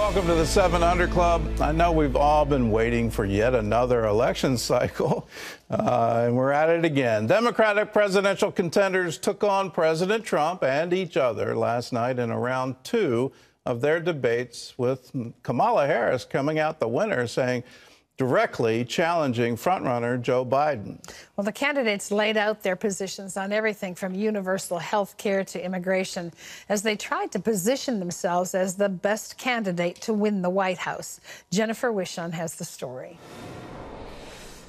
Welcome to the 7 Under Club. I know we've all been waiting for yet another election cycle, and we're at it again. Democratic presidential contenders took on President Trump and each other last night in round 2 of their debates, with Kamala Harris coming out the winner, saying directly challenging frontrunner Joe Biden. Well, the candidates laid out their positions on everything from universal health care to immigration as they tried to position themselves as the best candidate to win the White House. Jennifer Wishon has the story.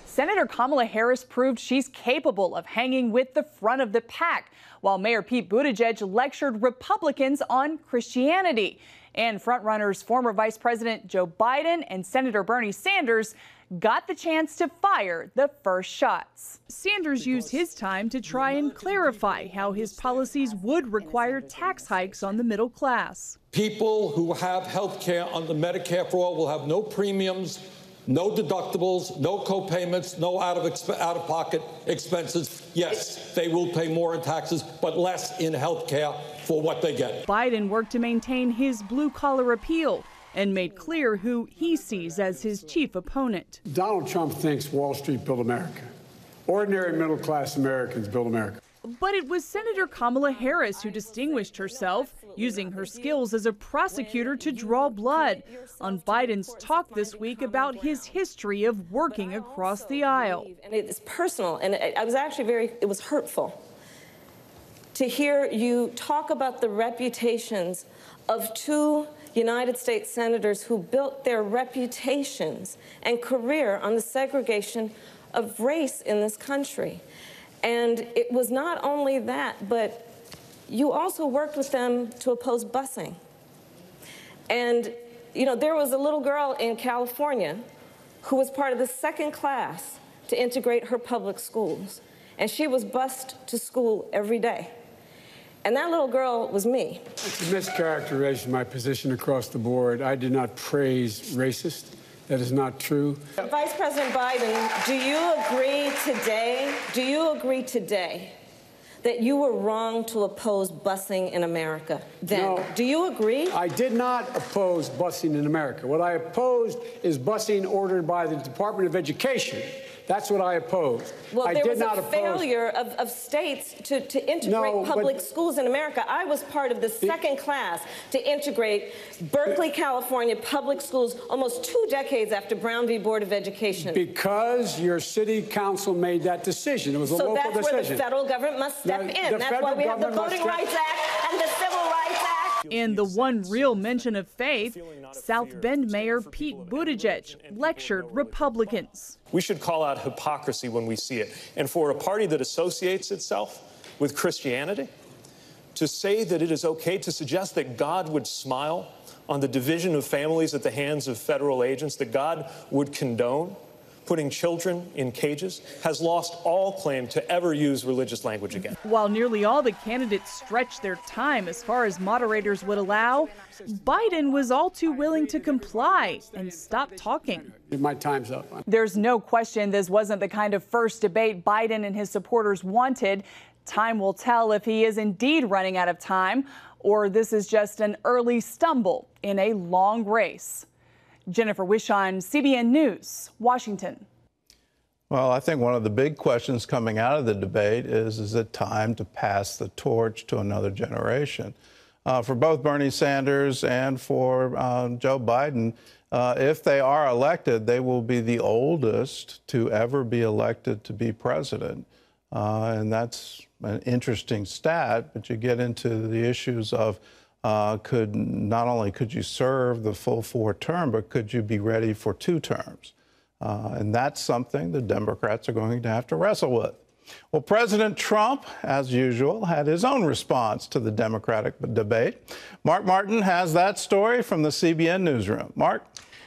Senator Kamala Harris proved she's capable of hanging with the front of the pack, while Mayor Pete Buttigieg lectured Republicans on Christianity. And frontrunners former Vice President Joe Biden and Senator Bernie Sanders got the chance to fire the first shots. Sanders used his time to try and clarify how his policies would require tax hikes on the middle class. People who have health care under Medicare for All will have no premiums, no deductibles, no co-payments, no out-of-pocket expenses. Yes, they will pay more in taxes, but less in health care for what they get. Biden worked to maintain his blue-collar appeal and made clear who he sees as his chief opponent. Donald Trump thinks Wall Street built America. Ordinary middle-class Americans built America. But it was Senator Kamala Harris who distinguished herself, using her skills as a prosecutor to draw blood, on Biden's talk this week about his history of working across the aisle. And it's personal, and I was actually it was hurtful to hear you talk about the reputations of 2 United States senators who built their reputations and career on the segregation of race in this country. And it was not only that, but you also worked with them to oppose busing. And, you know, there was a little girl in California who was part of the second class to integrate her public schools. And she was bused to school every day. And that little girl was me. It's a mischaracterization of my position across the board. I did not praise racist. That is not true. Vice President Biden, do you agree today that you were wrong to oppose busing in America then? No. Do you agree? I did not oppose busing in America. What I opposed is busing ordered by the Department of Education. That's what I opposed. Well, there was a failure of states to integrate public schools in America. I was part of the second class to integrate Berkeley, California public schools almost 2 decades after Brown v. Board of Education. Because your city council made that decision. It was a local decision. So that's where the federal government must step in. That's why we have the Voting Rights Act and the Civil Rights Act. In the one real mention of faith, South Bend Mayor Pete Buttigieg lectured Republicans. We should call out hypocrisy when we see it. And for a party that associates itself with Christianity, to say that it is okay to suggest that God would smile on the division of families at the hands of federal agents, that God would condone putting children in cages, has lost all claim to ever use religious language again. While nearly all the candidates stretched their time as far as moderators would allow, Biden was all too willing to comply and stop talking. My time's up. There's no question this wasn't the kind of first debate Biden and his supporters wanted. Time will tell if he is indeed running out of time, or this is just an early stumble in a long race. Jennifer Wishon, CBN News, Washington. Well, I think one of the big questions coming out of the debate is it time to pass the torch to another generation? For both Bernie Sanders and for Joe Biden, if they are elected, they will be the oldest to ever be elected to be president. And that's an interesting stat, but you get into the issues of not only could you serve the full 4 term, but could you be ready for 2 terms? And that's something the Democrats are going to have to wrestle with. Well, President Trump, as usual, had his own response to the Democratic debate. Mark Martin has that story from the CBN newsroom. Mark?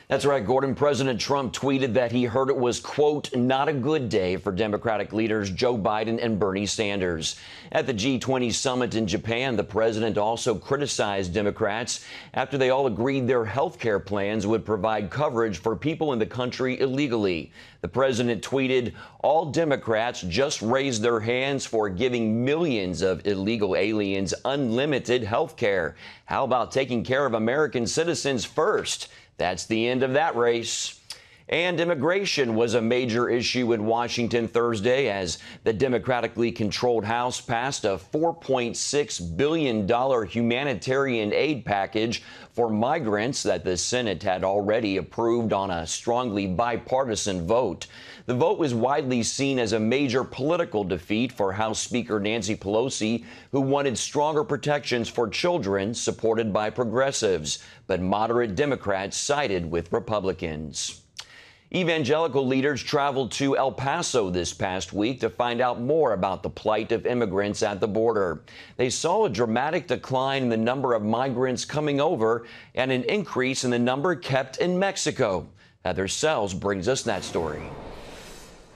That's right, Gordon. President Trump tweeted that he heard it was, quote, not a good day for Democratic leaders Joe Biden and Bernie Sanders. At the G20 summit in Japan, the president also criticized Democrats after they all agreed their health care plans would provide coverage for people in the country illegally. The president tweeted, all Democrats just raised their hands for giving millions of illegal aliens unlimited health care. How about taking care of American citizens first? That's the end of that race. And immigration was a major issue in Washington Thursday as the democratically controlled House passed a $4.6 billion humanitarian aid package for migrants that the Senate had already approved on a strongly bipartisan vote. The vote was widely seen as a major political defeat for House Speaker Nancy Pelosi, who wanted stronger protections for children supported by progressives, but moderate Democrats sided with Republicans. Evangelical leaders traveled to El Paso this past week to find out more about the plight of immigrants at the border. They saw a dramatic decline in the number of migrants coming over and an increase in the number kept in Mexico. Heather Sells brings us that story.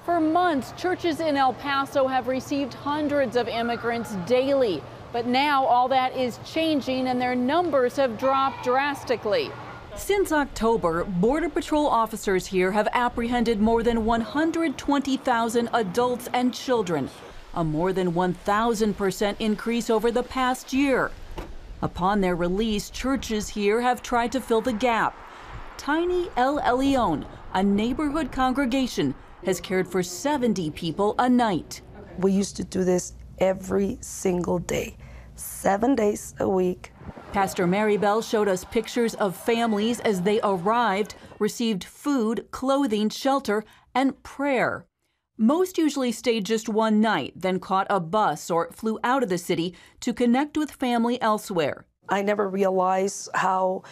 For months, churches in El Paso have received hundreds of immigrants daily. But now all that is changing and their numbers have dropped drastically. Since October, Border Patrol officers here have apprehended more than 120,000 adults and children, a more than 1,000% increase over the past year. Upon their release, churches here have tried to fill the gap. Tiny El Elyon, a neighborhood congregation, has cared for 70 people a night. We used to do this every single day, 7 days a week. Pastor Mary Bell showed us pictures of families as they arrived, received food, clothing, shelter, and prayer. Most usually stayed just one night, then caught a bus or flew out of the city to connect with family elsewhere. I never realized how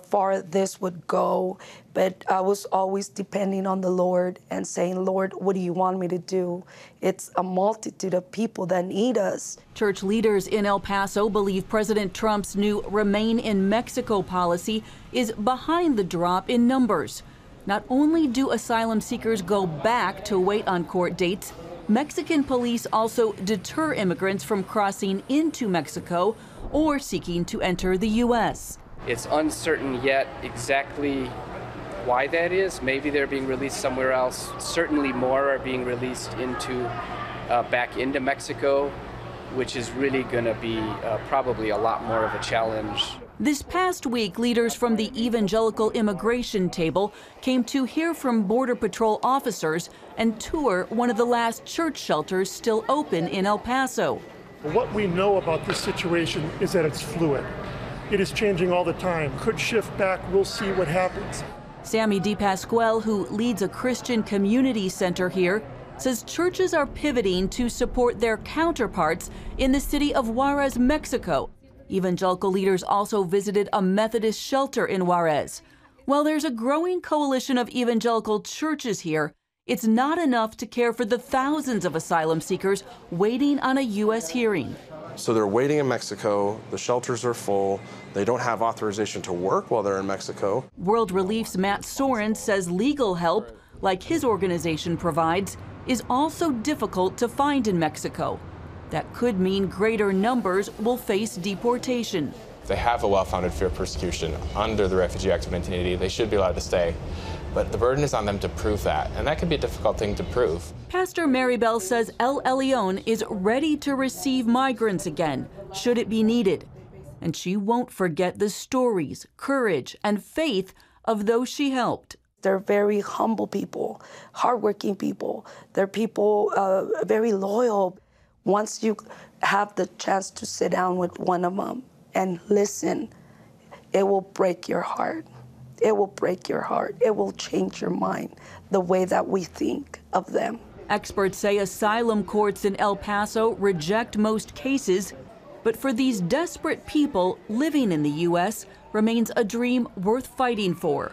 far this would go, but I was always depending on the Lord and saying, Lord, what do you want me to do? It's a multitude of people that need us. Church leaders in El Paso believe President Trump's new Remain in Mexico policy is behind the drop in numbers. Not only do asylum seekers go back to wait on court dates, Mexican police also deter immigrants from crossing into Mexico or seeking to enter the U.S. It's uncertain yet exactly why that is. Maybe they're being released somewhere else. Certainly more are being released back into Mexico, which is really going to be probably a lot more of a challenge. This past week, leaders from the Evangelical Immigration Table came to hear from Border Patrol officers and tour one of the last church shelters still open in El Paso. What we know about this situation is that it's fluid. It is changing all the time. Could shift back. We'll see what happens. Sammy DePasquale, who leads a Christian community center here, says churches are pivoting to support their counterparts in the city of Juarez, Mexico. Evangelical leaders also visited a Methodist shelter in Juarez. While there's a growing coalition of evangelical churches here, it's not enough to care for the thousands of asylum seekers waiting on a U.S. hearing. So they're waiting in Mexico, the shelters are full, they don't have authorization to work while they're in Mexico. World Relief's Matt Soren says legal help, like his organization provides, is also difficult to find in Mexico. That could mean greater numbers will face deportation. If they have a well-founded fear of persecution under the Refugee Act of 1980, they should be allowed to stay. But the burden is on them to prove that, and that can be a difficult thing to prove. Pastor Mary Bell says El Elyon is ready to receive migrants again, should it be needed. And she won't forget the stories, courage, and faith of those she helped. They're very humble people, hardworking people. They're people very loyal. Once you have the chance to sit down with one of them and listen, it will break your heart. It will break your heart. It will change your mind, the way that we think of them. Experts say asylum courts in El Paso reject most cases, but for these desperate people, living in the U.S. remains a dream worth fighting for.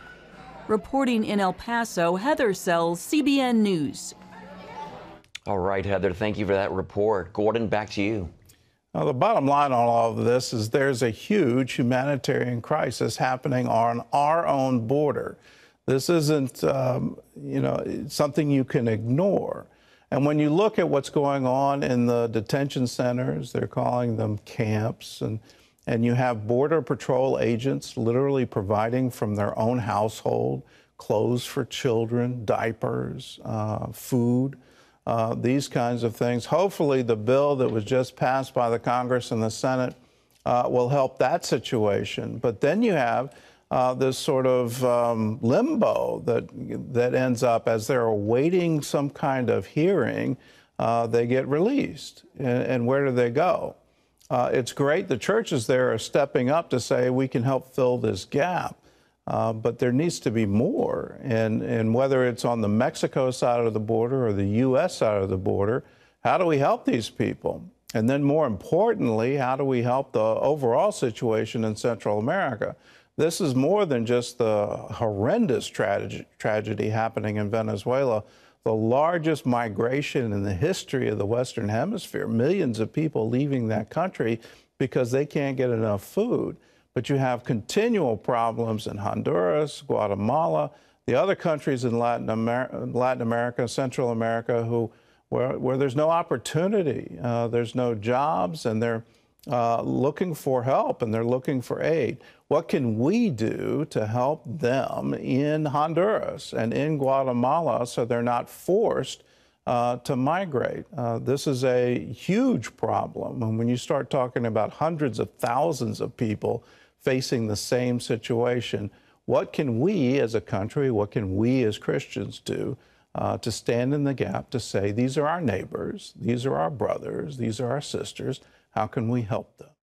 Reporting in El Paso, Heather Sells, CBN News. All right, Heather, thank you for that report. Gordon, back to you. Now, the bottom line on all of this is there's a huge humanitarian crisis happening on our own border. This isn't, something you can ignore. And when you look at what's going on in the detention centers, they're calling them camps, and you have Border Patrol agents literally providing from their own household clothes for children, diapers, food, these kinds of things. Hopefully, the bill that was just passed by the Congress and the Senate will help that situation. But then you have this sort of limbo that ends up as they're awaiting some kind of hearing, they get released. And where do they go? It's great the churches there are stepping up to say we can help fill this gap, but there needs to be more. And whether it's on the Mexico side of the border or the U.S. side of the border, how do we help these people? And then more importantly, how do we help the overall situation in Central America? This is more than just the horrendous tragedy happening in Venezuela, the largest migration in the history of the Western Hemisphere, millions of people leaving that country because they can't get enough food. But you have continual problems in Honduras, Guatemala, the other countries in Latin America, Central America, where there's no opportunity, there's no jobs, and they're looking for help and they're looking for aid. What can we do to help them in Honduras and in Guatemala so they're not forced to migrate? This is a huge problem. And when you start talking about hundreds of thousands of people facing the same situation, what can we as a country, what can we as Christians do to stand in the gap to say, these are our neighbors, these are our brothers, these are our sisters, how can we help them?